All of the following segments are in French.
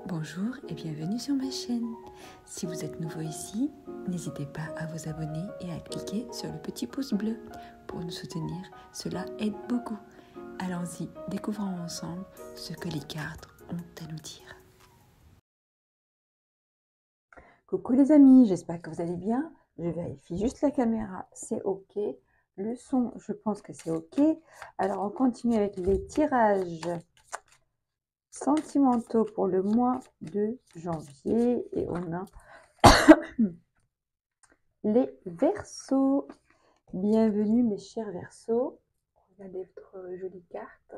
Bonjour et bienvenue sur ma chaîne. Si vous êtes nouveau ici, n'hésitez pas à vous abonner et à cliquer sur le petit pouce bleu pour nous soutenir. Cela aide beaucoup. Allons-y, découvrons ensemble ce que les cartes ont à nous dire. Coucou les amis, j'espère que vous allez bien. Je vérifie juste la caméra, c'est ok. Le son, je pense que c'est ok. Alors on continue avec les tirages sentimentaux pour le mois de janvier. Et on a les Verseaux. Bienvenue mes chers Verseaux. Regardez votre jolie carte.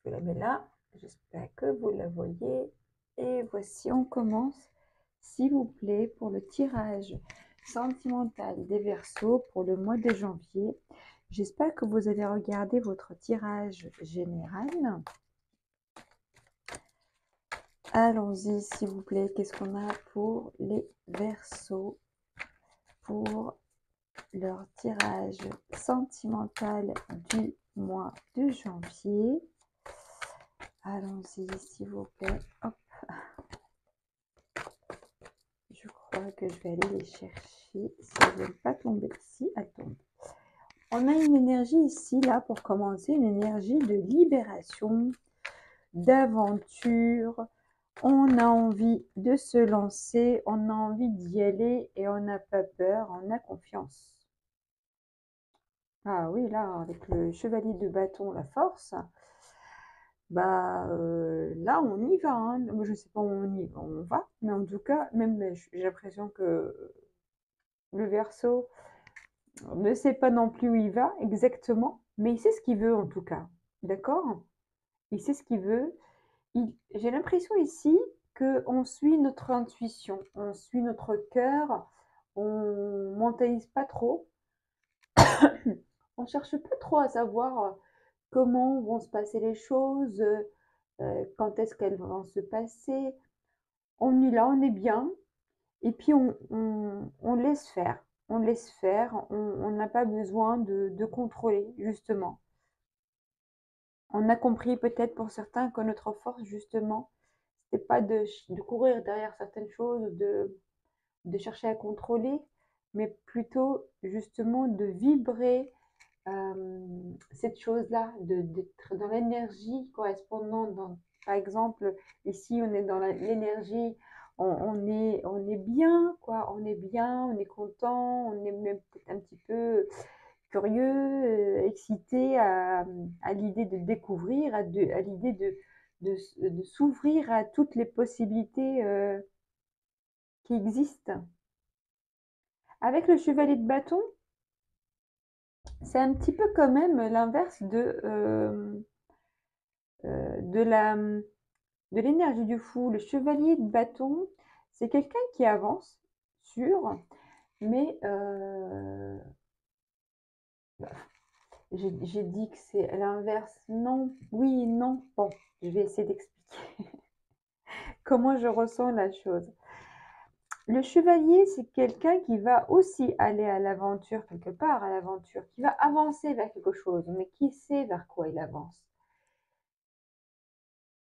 Je la mets là. J'espère que vous la voyez. Et voici, on commence. S'il vous plaît, pour le tirage sentimental des Verseaux pour le mois de janvier. J'espère que vous avez regardé votre tirage général. Allons-y, s'il vous plaît. Qu'est-ce qu'on a pour les Verseaux pour leur tirage sentimental du mois de janvier? Allons-y, s'il vous plaît. Hop. Je crois que je vais aller les chercher. Si elles ne veulent pas tomber, si elles tombent. On a une énergie ici, là, pour commencer, une énergie de libération, d'aventure. On a envie de se lancer, on a envie d'y aller et on n'a pas peur, on a confiance. Ah oui, là, avec le chevalier de bâton, la force, bah là, on y va. Hein. Je ne sais pas où on va, mais en tout cas, même j'ai l'impression que le Verseau ne sait pas non plus où il va exactement, mais il sait ce qu'il veut en tout cas. D'accord? Il sait ce qu'il veut. J'ai l'impression ici qu'on suit notre intuition, on suit notre cœur, on mentalise pas trop, on cherche pas trop à savoir comment vont se passer les choses, quand est-ce qu'elles vont se passer. On est là, on est bien, et puis on laisse faire. On laisse faire, on n'a pas besoin de contrôler, justement. On a compris peut-être pour certains que notre force, justement, c'était pas de courir derrière certaines choses, de chercher à contrôler, mais plutôt justement de vibrer cette chose-là, d'être dans l'énergie correspondante. Par exemple, ici, on est dans l'énergie, on est bien, quoi. On est bien, on est content, on est même peut-être un petit peu curieux, excité à l'idée de découvrir, à l'idée de s'ouvrir à toutes les possibilités qui existent. Avec le chevalier de bâton, c'est un petit peu quand même l'inverse de l'énergie du fou. Le chevalier de bâton, c'est quelqu'un qui avance, sûr, mais j'ai dit que c'est l'inverse. Non, oui, non. Bon, je vais essayer d'expliquer comment je ressens la chose. Le chevalier, c'est quelqu'un qui va aussi aller à l'aventure, quelque part à l'aventure, qui va avancer vers quelque chose, mais qui sait vers quoi il avance.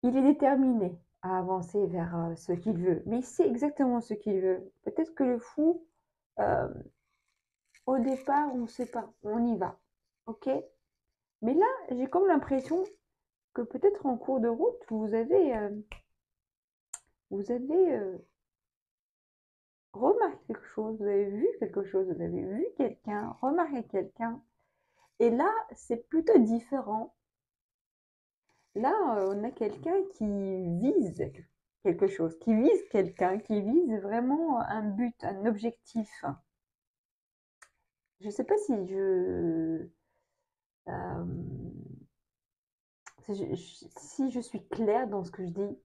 Il est déterminé à avancer vers ce qu'il veut, mais il sait exactement ce qu'il veut. Peut-être que le fou, euh, au départ, on ne sait pas, on y va, ok? Mais là, j'ai comme l'impression que peut-être en cours de route, vous avez remarqué quelque chose, vous avez vu quelque chose, vous avez vu quelqu'un, remarqué quelqu'un. Et là, c'est plutôt différent. Là, on a quelqu'un qui vise quelque chose, qui vise quelqu'un, qui vise vraiment un but, un objectif. Je ne sais pas euh, si je suis claire dans ce que je dis.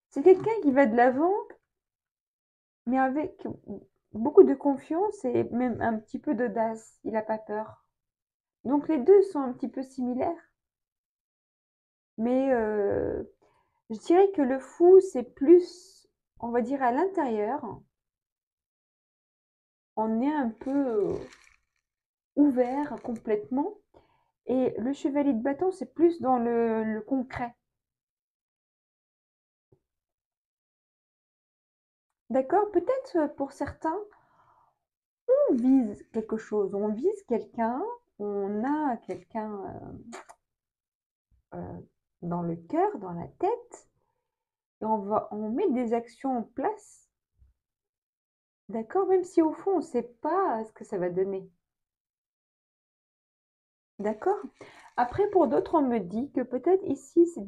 C'est quelqu'un qui va de l'avant, mais avec beaucoup de confiance et même un petit peu d'audace. Il n'a pas peur. Donc les deux sont un petit peu similaires, mais je dirais que le fou, c'est plus, on va dire, à l'intérieur. On est un peu ouvert complètement. Et le chevalier de bâton, c'est plus dans le concret. D'accord? Peut-être pour certains, on vise quelque chose, on vise quelqu'un, on a quelqu'un dans le cœur, dans la tête, et on met des actions en place, d'accord? Même si au fond, on ne sait pas ce que ça va donner, d'accord? Après, pour d'autres, on me dit que peut-être ici, c'est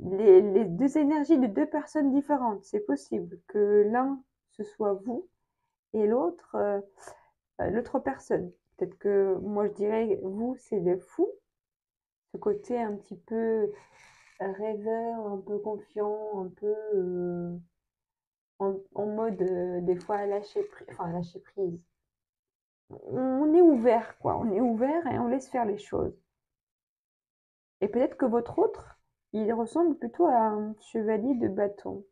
les deux énergies de deux personnes différentes. C'est possible que l'un, ce soit vous, et l'autre personne. Peut-être que moi, je dirais, vous, c'est le fou, ce côté un petit peu rêveur, un peu confiant, un peu en mode des fois lâcher prise. On est ouvert, quoi. On est ouvert et on laisse faire les choses. Et peut-être que votre autre, il ressemble plutôt à un chevalier de bâton.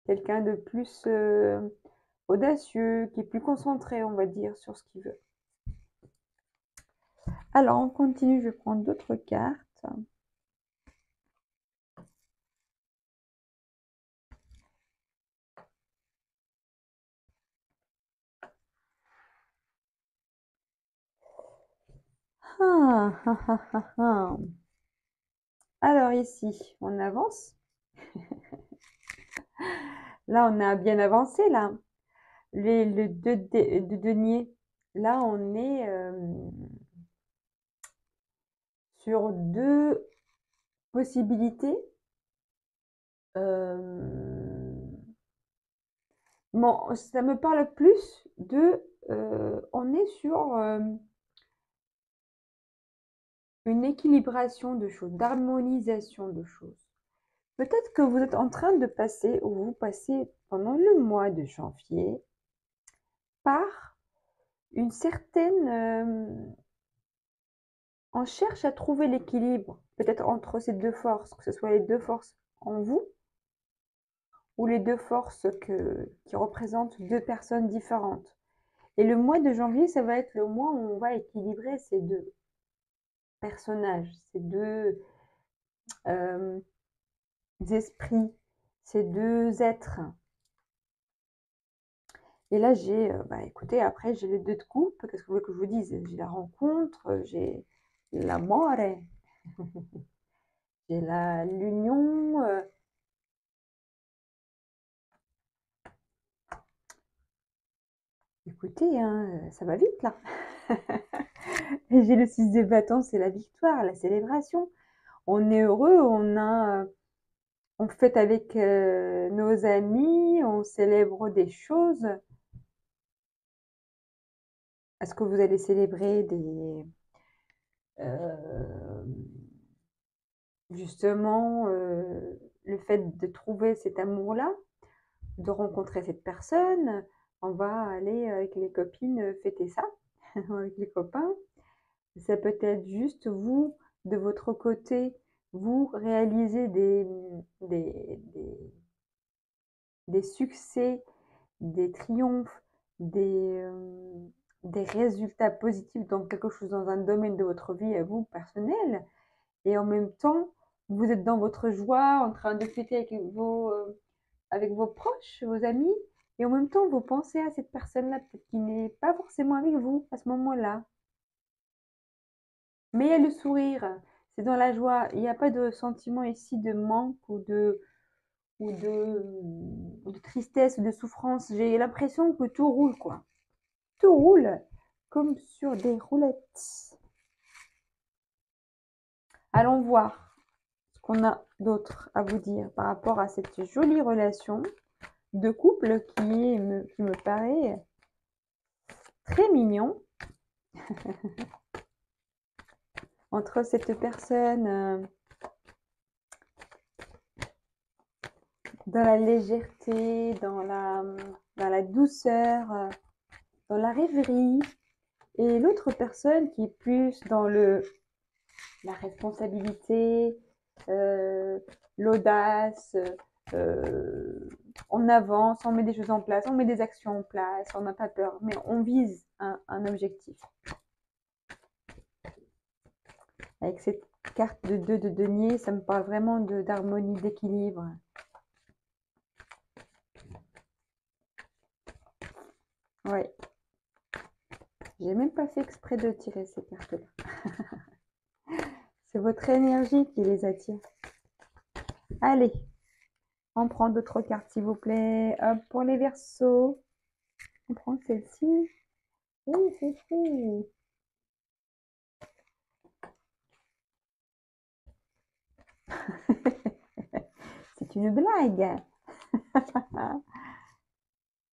Quelqu'un de plus audacieux, qui est plus concentré, on va dire, sur ce qu'il veut. Alors, on continue, je vais prendre d'autres cartes. Ah, ah, ah, ah, ah. Alors ici, on avance. Là, on a bien avancé, là. Le de denier. Là, on est sur deux possibilités. Bon, ça me parle plus de... on est sur une équilibration de choses, d'harmonisation de choses. Peut-être que vous êtes en train de passer, ou vous passez pendant le mois de janvier, par une certaine... on cherche à trouver l'équilibre, peut-être entre ces deux forces, que ce soit les deux forces en vous, ou les deux forces qui représentent deux personnes différentes. Et le mois de janvier, ça va être le mois où on va équilibrer ces deux personnages, ces deux esprits, ces deux êtres. Et là, écoutez, après, j'ai les deux de coupe. Qu'est-ce que vous voulez que je vous dise? J'ai la rencontre, j'ai l'amore, j'ai l'union. Écoutez, hein, ça va vite là. Et j'ai le 6 de bâton, c'est la victoire, la célébration. On est heureux, on fête avec nos amis, on célèbre des choses. Est-ce que vous allez célébrer euh, justement le fait de trouver cet amour-là, de rencontrer cette personne? On va aller avec les copines fêter ça, avec les copains. Ça peut être juste vous, de votre côté, vous réalisez des, des, des succès, des triomphes, des résultats positifs dans quelque chose, dans un domaine de votre vie à vous, personnel. Et en même temps, vous êtes dans votre joie, en train de fêter avec vos proches, vos amis. Et en même temps, vous pensez à cette personne-là, peut-être qui n'est pas forcément avec vous à ce moment-là. Mais il y a le sourire, c'est dans la joie. Il n'y a pas de sentiment ici de manque ou de tristesse ou de souffrance. J'ai l'impression que tout roule, quoi. Tout roule comme sur des roulettes. Allons voir ce qu'on a d'autre à vous dire par rapport à cette jolie relation de couple qui me paraît très mignon entre cette personne dans la légèreté, dans la douceur, dans la rêverie, et l'autre personne qui est plus dans la responsabilité, l'audace, on avance, on met des choses en place, on met des actions en place, on n'a pas peur, mais on vise un objectif. Avec cette carte de 2 de denier, ça me parle vraiment d'harmonie, d'équilibre. Ouais. J'ai même pas fait exprès de tirer ces cartes-là. C'est votre énergie qui les attire. Allez, on prend d'autres cartes, s'il vous plaît. Hop, pour les Verseaux. On prend celle-ci. Oui, c'est fou. C'est une blague.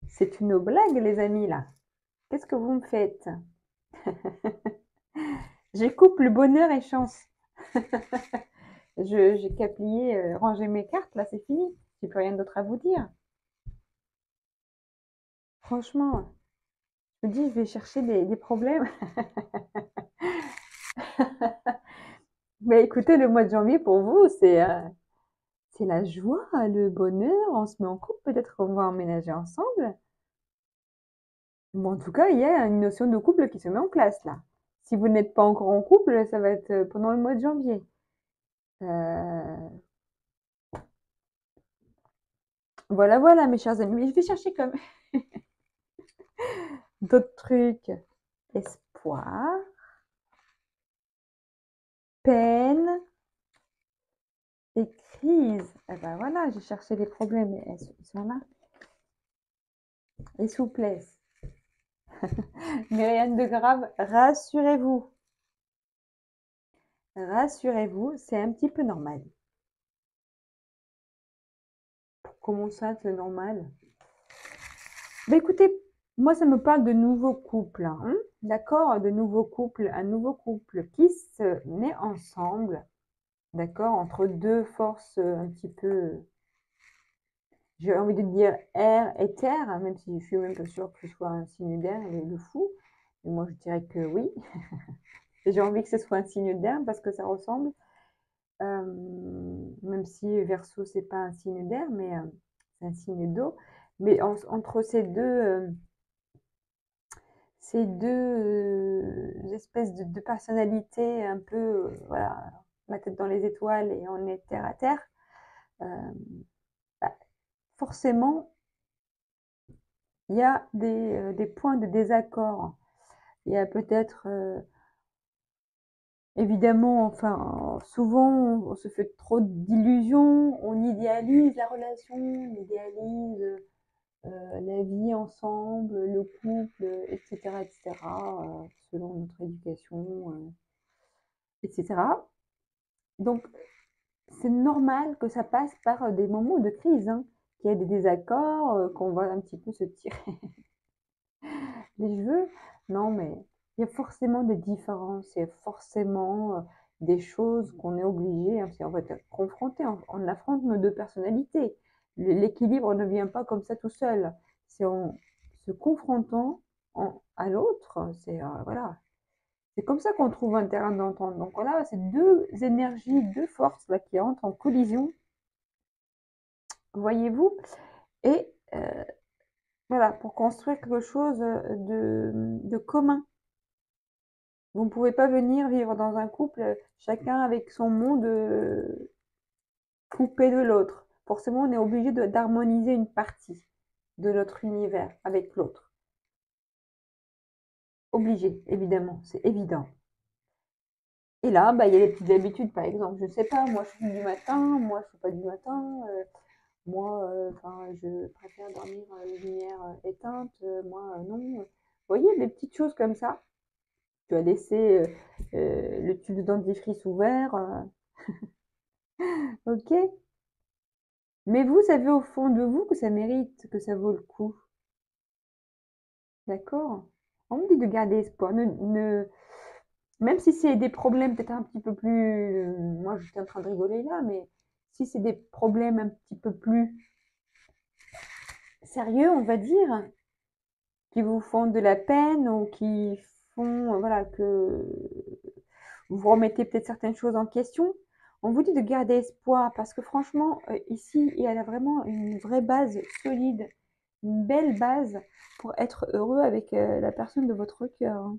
C'est une blague, les amis, là. Qu'est-ce que vous me faites? J'ai couple, bonheur et chance. J'ai qu'à plier, ranger mes cartes, là, c'est fini. J'ai plus rien d'autre à vous dire. Franchement, je me dis, je vais chercher des problèmes. Mais écoutez, le mois de janvier, pour vous, c'est la joie, le bonheur. On se met en couple, peut-être qu'on va emménager ensemble. Bon, en tout cas, il y a une notion de couple qui se met en place, là. Si vous n'êtes pas encore en couple, ça va être pendant le mois de janvier. Voilà, voilà, mes chers amis. Mais je vais chercher comme d'autres trucs. Espoir, peine et crise. Eh ben voilà, j'ai cherché les problèmes et ils sont là. Et souplesse. Mais rien de grave, rassurez-vous. Rassurez-vous, c'est un petit peu normal. Comment ça, c'est normal? Bah écoutez, moi ça me parle de nouveaux couples, hein, d'accord? De nouveaux couples, un nouveau couple qui se met ensemble, d'accord? Entre deux forces un petit peu, j'ai envie de dire air et terre, hein, même si je suis même pas sûre que ce soit un signe d'air, le fou. Et moi je dirais que oui. J'ai envie que ce soit un signe d'air parce que ça ressemble. Même si Verseau c'est pas un signe d'air, mais c'est un signe d'eau. Mais entre ces deux espèces de personnalités un peu, voilà, la tête dans les étoiles et on est terre à terre, bah, forcément, il y a des points de désaccord. Il y a peut-être, évidemment, enfin, souvent, on se fait trop d'illusions, on idéalise la relation, on idéalise la vie ensemble, le couple, etc., etc., selon notre éducation, etc. Donc, c'est normal que ça passe par des moments de crise, hein, qu'il y ait des désaccords, qu'on va un petit peu se tirer les cheveux. Non, mais il y a forcément des différences, il y a forcément des choses qu'on est obligé, hein, on va être confronté, on affronte nos deux personnalités. L'équilibre ne vient pas comme ça tout seul. C'est en se confrontant à l'autre, c'est voilà. C'est comme ça qu'on trouve un terrain d'entente. Donc voilà, c'est deux énergies, deux forces là qui entrent en collision, voyez-vous, et voilà, pour construire quelque chose de commun. Vous ne pouvez pas venir vivre dans un couple, chacun avec son monde coupé de l'autre. Forcément, on est obligé d'harmoniser une partie de notre univers avec l'autre. Obligé, évidemment, c'est évident. Et là, bah, il y a des petites habitudes, par exemple. Je ne sais pas, moi je suis du matin, moi je ne suis pas du matin. Moi, je préfère dormir les lumières éteintes. Moi, non. Vous voyez, des petites choses comme ça. Tu as laissé le tube de dentifrice ouvert. Ok. Mais vous savez au fond de vous que ça mérite, que ça vaut le coup. D'accord? On me dit de garder espoir. Même si c'est des problèmes peut-être un petit peu plus. Moi, je suis en train de rigoler là, mais si c'est des problèmes un petit peu plus sérieux, on va dire, qui vous font de la peine ou qui font, voilà, que vous remettez peut-être certaines choses en question, on vous dit de garder espoir parce que franchement, ici, il y a vraiment une vraie base solide, une belle base pour être heureux avec la personne de votre cœur, hein.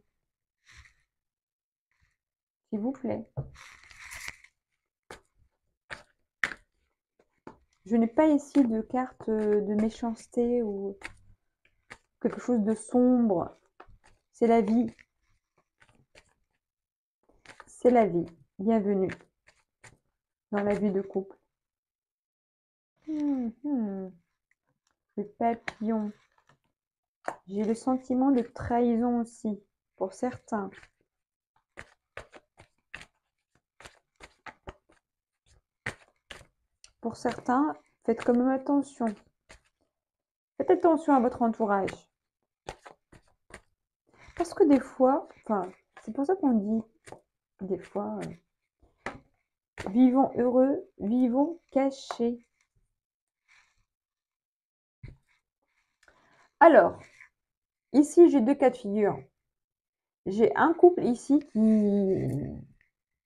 S'il vous plaît. Je n'ai pas ici de carte de méchanceté ou quelque chose de sombre. C'est la vie. C'est la vie. Bienvenue dans la vie de couple. Le papillon. J'ai le sentiment de trahison aussi, pour certains. Pour certains, faites quand même attention. Faites attention à votre entourage. Parce que des fois, enfin, c'est pour ça qu'on dit, des fois, vivons heureux, vivons cachés. Alors, ici, j'ai deux cas de figure. J'ai un couple ici qui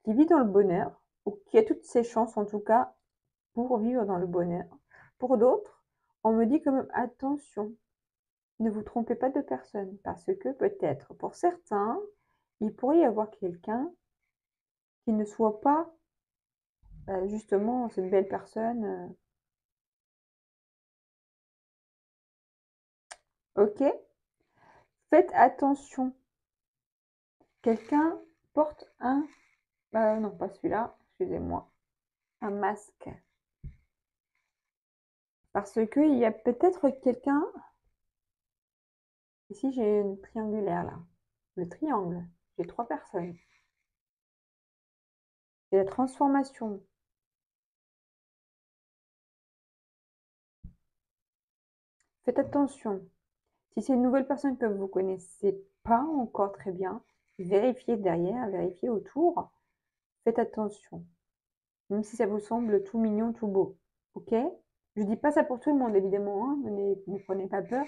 vit dans le bonheur, ou qui a toutes ses chances en tout cas pour vivre dans le bonheur. Pour d'autres, on me dit quand même attention, ne vous trompez pas de personne, parce que peut-être pour certains, il pourrait y avoir quelqu'un qui ne soit pas justement cette belle personne. Ok? Faites attention. Quelqu'un porte un... non, pas celui-là, excusez-moi. Un masque. Parce qu'il y a peut-être quelqu'un... Ici, j'ai une triangulaire, là. Le triangle. J'ai 3 personnes. C'est la transformation. Faites attention. Si c'est une nouvelle personne que vous ne connaissez pas encore très bien, vérifiez derrière, vérifiez autour. Faites attention. Même si ça vous semble tout mignon, tout beau. Ok? Je dis pas ça pour tout le monde, évidemment. Hein, ne prenez pas peur.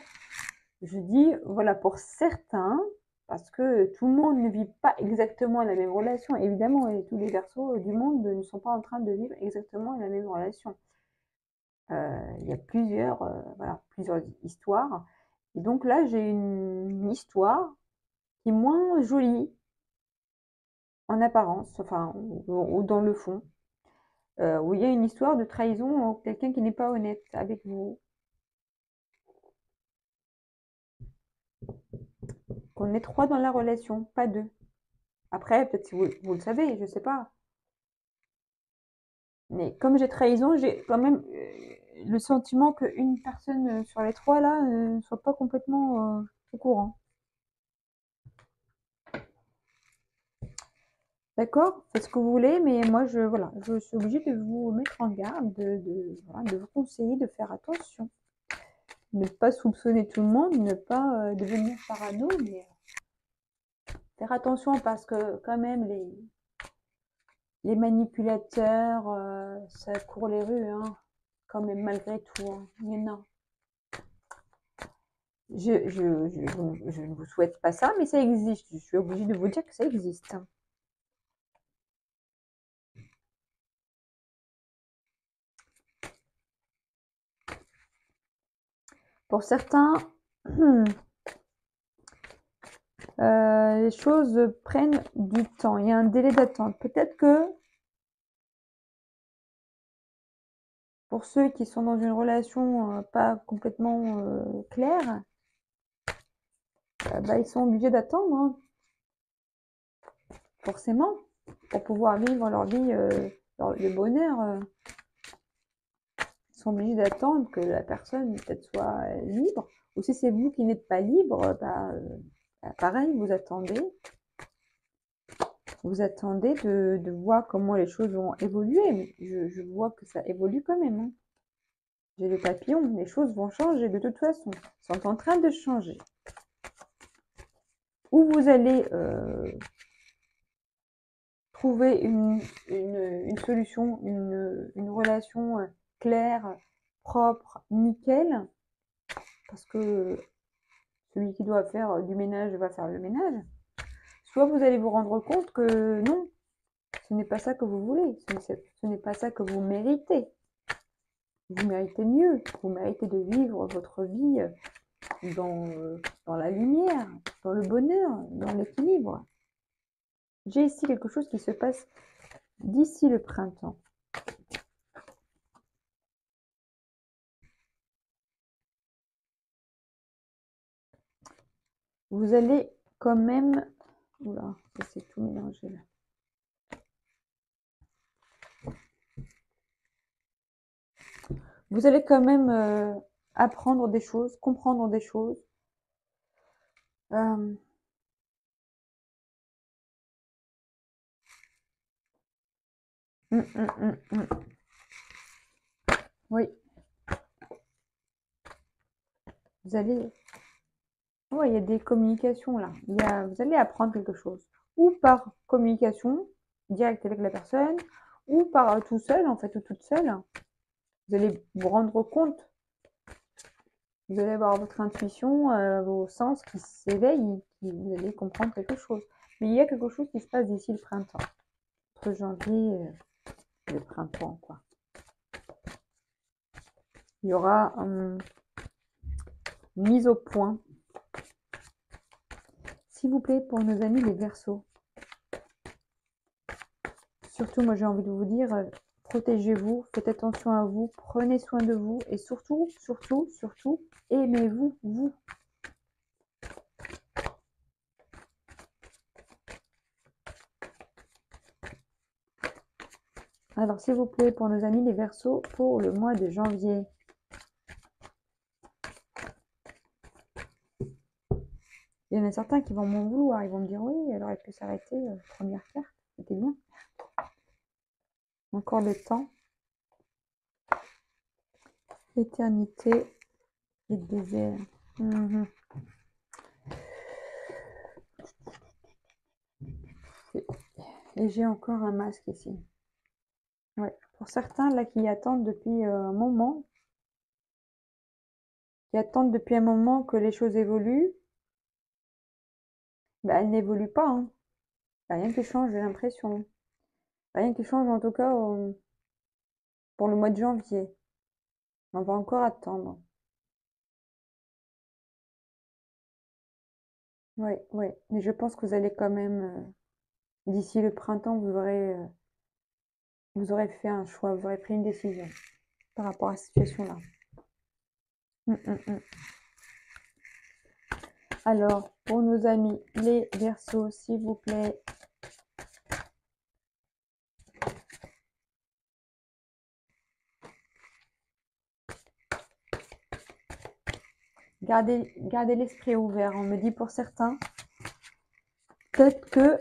Je dis, voilà, pour certains, parce que tout le monde ne vit pas exactement la même relation. Évidemment, et tous les Verseaux du monde ne sont pas en train de vivre exactement la même relation. Il y a plusieurs histoires. Et donc là, j'ai une histoire qui est moins jolie en apparence, enfin, ou dans le fond, où il y a une histoire de trahison, quelqu'un qui n'est pas honnête avec vous. Qu'on est 3 dans la relation, pas 2. Après, peut-être si vous le savez, je ne sais pas. Mais comme j'ai trahison, j'ai quand même le sentiment qu'une personne sur les 3 là ne soit pas complètement au courant. D'accord? Faites ce que vous voulez, mais moi, je suis obligée de vous mettre en garde, de vous conseiller de faire attention. Ne pas soupçonner tout le monde, ne pas devenir parano, mais faire attention parce que quand même, les manipulateurs, ça court les rues, hein, quand même, malgré tout. Hein. Il y en a. Je ne vous souhaite pas ça, mais ça existe. Je suis obligée de vous dire que ça existe. Pour certains, les choses prennent du temps. Il y a un délai d'attente. Peut-être que pour ceux qui sont dans une relation pas complètement claire, ils sont obligés d'attendre, hein, forcément, pour pouvoir vivre leur vie de bonheur. Ils sont obligés d'attendre que la personne peut-être soit libre. Ou si c'est vous qui n'êtes pas libre, pareil, vous attendez. Vous attendez de voir comment les choses vont évoluer. Mais je vois que ça évolue quand même. Hein. J'ai le papillon, les choses vont changer de toute façon. Ils sont en train de changer. Ou vous allez trouver une solution, une relation claire, propre, nickel. Parce que celui qui doit faire du ménage va faire le ménage. Soit vous allez vous rendre compte que non, ce n'est pas ça que vous voulez, ce n'est pas ça que vous méritez. Vous méritez mieux, vous méritez de vivre votre vie dans la lumière, dans le bonheur, dans l'équilibre. J'ai ici quelque chose qui se passe d'ici le printemps. vous allez quand même... Oula, ça s'est tout mélangé là. Vous allez quand même apprendre des choses, comprendre des choses. Euh, Oui, vous allez... Ouais, il y a des communications là. Vous allez apprendre quelque chose. Ou par communication directe avec la personne, ou par tout seul, en fait, ou toute seule. Vous allez vous rendre compte. Vous allez avoir votre intuition, vos sens qui s'éveillent, vous allez comprendre quelque chose. Mais il y a quelque chose qui se passe d'ici le printemps. Entre janvier et le printemps, quoi. Il y aura une mise au point. S'il vous plaît, pour nos amis les Verseaux. Surtout, moi j'ai envie de vous dire, protégez-vous, faites attention à vous, prenez soin de vous et surtout, surtout, surtout, aimez-vous, vous. Alors, s'il vous plaît, pour nos amis les Verseaux, pour le mois de janvier. Il y en a certains qui vont m'en vouloir, ils vont me dire oui, elle aurait pu s'arrêter, première carte, c'était bien. Encore le temps. L'éternité et le désert. Et j'ai encore un masque ici. Ouais. Pour certains, là, qui attendent depuis un moment, que les choses évoluent, bah, elles n'évoluent pas. Hein. Rien qui change, j'ai l'impression. Rien qui change, en tout cas, pour le mois de janvier. On va encore attendre. Oui, oui. Mais je pense que vous allez quand même, d'ici le printemps, vous aurez fait un choix, vous aurez pris une décision par rapport à cette situation-là. Alors, pour nos amis les Verseaux, s'il vous plaît. Gardez l'esprit ouvert. On me dit pour certains, peut-être que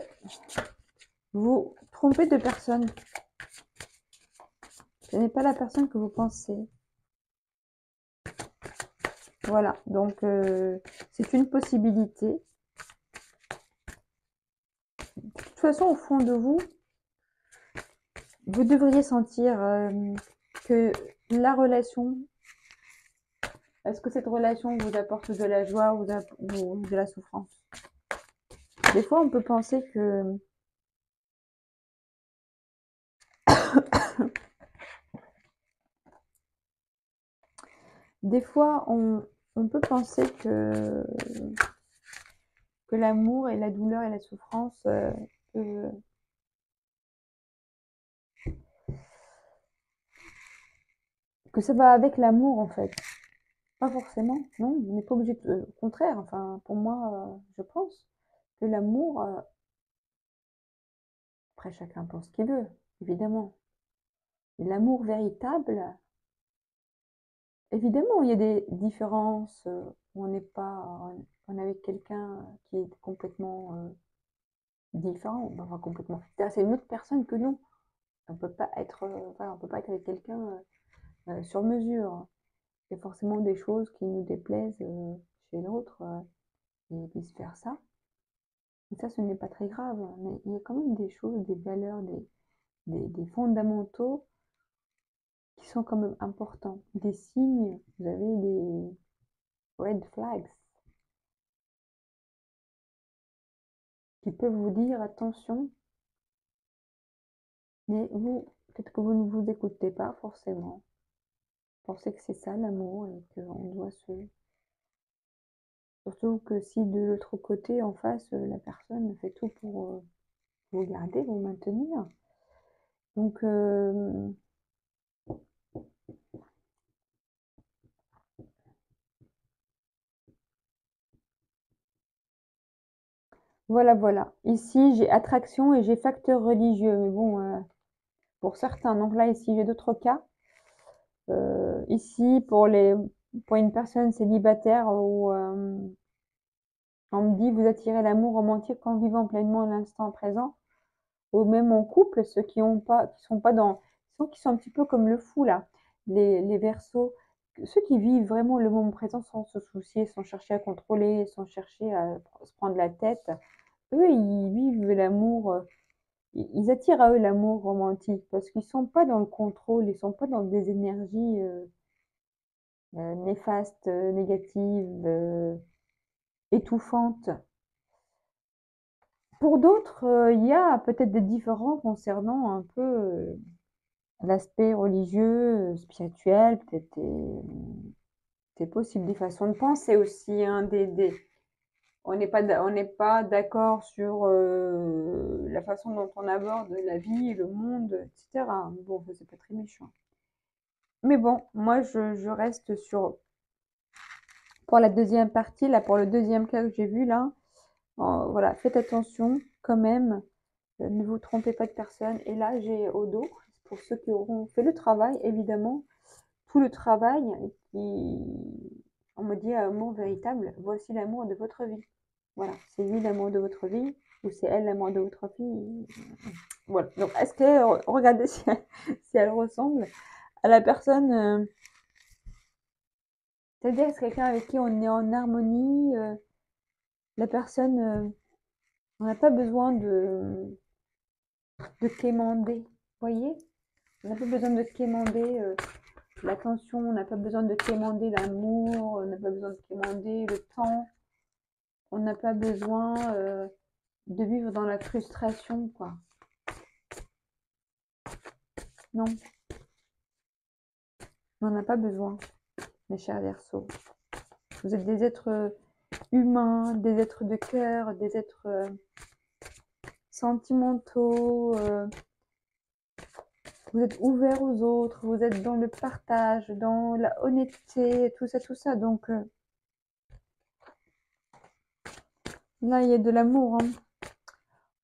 vous trompez de personne. Ce n'est pas la personne que vous pensez. Voilà, donc c'est une possibilité. De toute façon, au fond de vous, vous devriez sentir que la relation, est-ce que cette relation vous apporte de la joie ou de la souffrance? Des fois, on peut penser que des fois, on peut penser que l'amour et la douleur et la souffrance que ça va avec l'amour en fait. Pas forcément, non, on n'est pas obligé de... Au contraire, enfin, pour moi, je pense que l'amour, après chacun pense ce qu'il veut, évidemment. Mais l'amour véritable, évidemment, il y a des différences où on n'est pas, on est avec quelqu'un qui est complètement différent, enfin complètement. C'est une autre personne que nous. On peut pas être, voilà, on peut pas être avec quelqu'un sur mesure. Il y a forcément des choses qui nous déplaisent chez l'autre et vice-versa. Et ça, ce n'est pas très grave, mais il y a quand même des choses, des valeurs, des fondamentaux qui sont quand même importants. Des signes, vous avez des red flags qui peuvent vous dire attention, mais vous, peut-être que vous ne vous écoutez pas forcément. Vous pensez que c'est ça l'amour et qu'on doit se... Surtout que si de l'autre côté, en face, la personne fait tout pour vous garder, vous maintenir. Donc, Voilà, voilà. Ici, j'ai attraction et j'ai facteur religieux. Mais bon, pour certains. Donc là, ici, j'ai d'autres cas. Ici, pour une personne célibataire où on me dit vous attirez l'amour romantique en vivant pleinement l'instant présent, ou même en couple, ceux qui ont pas, qui sont pas dans, ceux qui sont un petit peu comme le fou là, les Verseaux, ceux qui vivent vraiment le moment présent sans se soucier, sans chercher à contrôler, sans chercher à se prendre la tête. Eux, ils vivent l'amour, ils attirent à eux l'amour romantique parce qu'ils sont pas dans le contrôle, ils sont pas dans des énergies néfastes, négatives, étouffantes. Pour d'autres, il y a peut-être des différends concernant un peu l'aspect religieux, spirituel, peut-être c'est possible des façons de penser aussi, hein, on n'est pas d'accord sur la façon dont on aborde la vie, le monde, etc. Bon, ça, c'est pas très méchant. Mais bon, moi, je reste sur, pour la deuxième partie, là, pour le deuxième cas que j'ai vu, là, voilà, faites attention quand même, ne vous trompez pas de personne. Et là, j'ai au dos, pour ceux qui auront fait le travail, évidemment, tout le travail, qui, on me dit amour véritable, voici l'amour de votre vie. Voilà, c'est lui l'amour de votre vie, ou c'est elle l'amour de votre vie. Voilà, donc est-ce que, regardez si si elle ressemble à la personne, c'est-à-dire est-ce quelqu'un avec qui on est en harmonie, la personne, on n'a pas besoin de quémander, vous voyez? On n'a pas besoin de quémander l'attention, on n'a pas besoin de quémander l'amour, on n'a pas besoin de quémander le temps, on n'a pas besoin de vivre dans la frustration, quoi. Non, on n'en a pas besoin, mes chers Verseaux. Vous êtes des êtres humains, des êtres de cœur, des êtres sentimentaux. Vous êtes ouverts aux autres, vous êtes dans le partage, dans la honnêteté, tout ça, tout ça. Donc là, il y a de l'amour. Hein.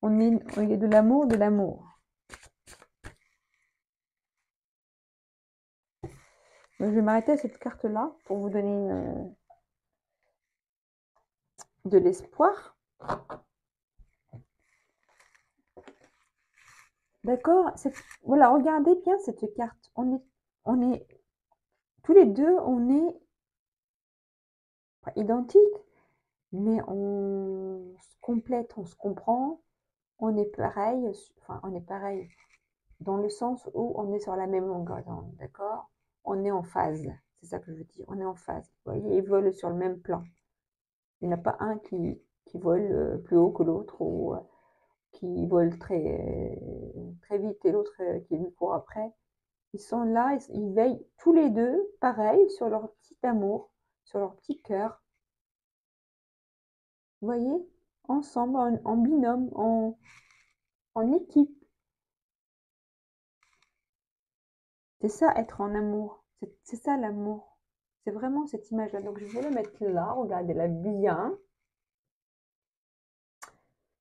Il y a de l'amour, de l'amour. Je vais m'arrêter à cette carte-là pour vous donner de l'espoir. D'accord. Voilà, regardez bien cette carte. On est tous les deux, on est pas identiques, mais on se complète, on se comprend. On est pareil, enfin, on est pareil dans le sens où on est sur la même longueur d'onde, d'accord? On est en phase, c'est ça que je veux dire. On est en phase. Vous voyez, ils volent sur le même plan. Il n'y en a pas un qui vole plus haut que l'autre ou qui vole très vite et l'autre qui lui court après. Ils sont là, ils veillent tous les deux, pareil, sur leur petit amour, sur leur petit cœur. Vous voyez? Ensemble, en binôme, en équipe. C'est ça, être en amour. C'est ça, l'amour. C'est vraiment cette image-là. Donc, je vais la mettre là. Regardez-la bien.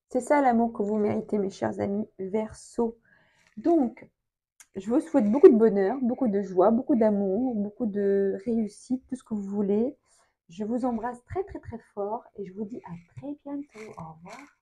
C'est ça, l'amour que vous méritez, mes chers amis Verseaux. Donc, je vous souhaite beaucoup de bonheur, beaucoup de joie, beaucoup d'amour, beaucoup de réussite, tout ce que vous voulez. Je vous embrasse très, très, très fort et je vous dis à très bientôt. Au revoir.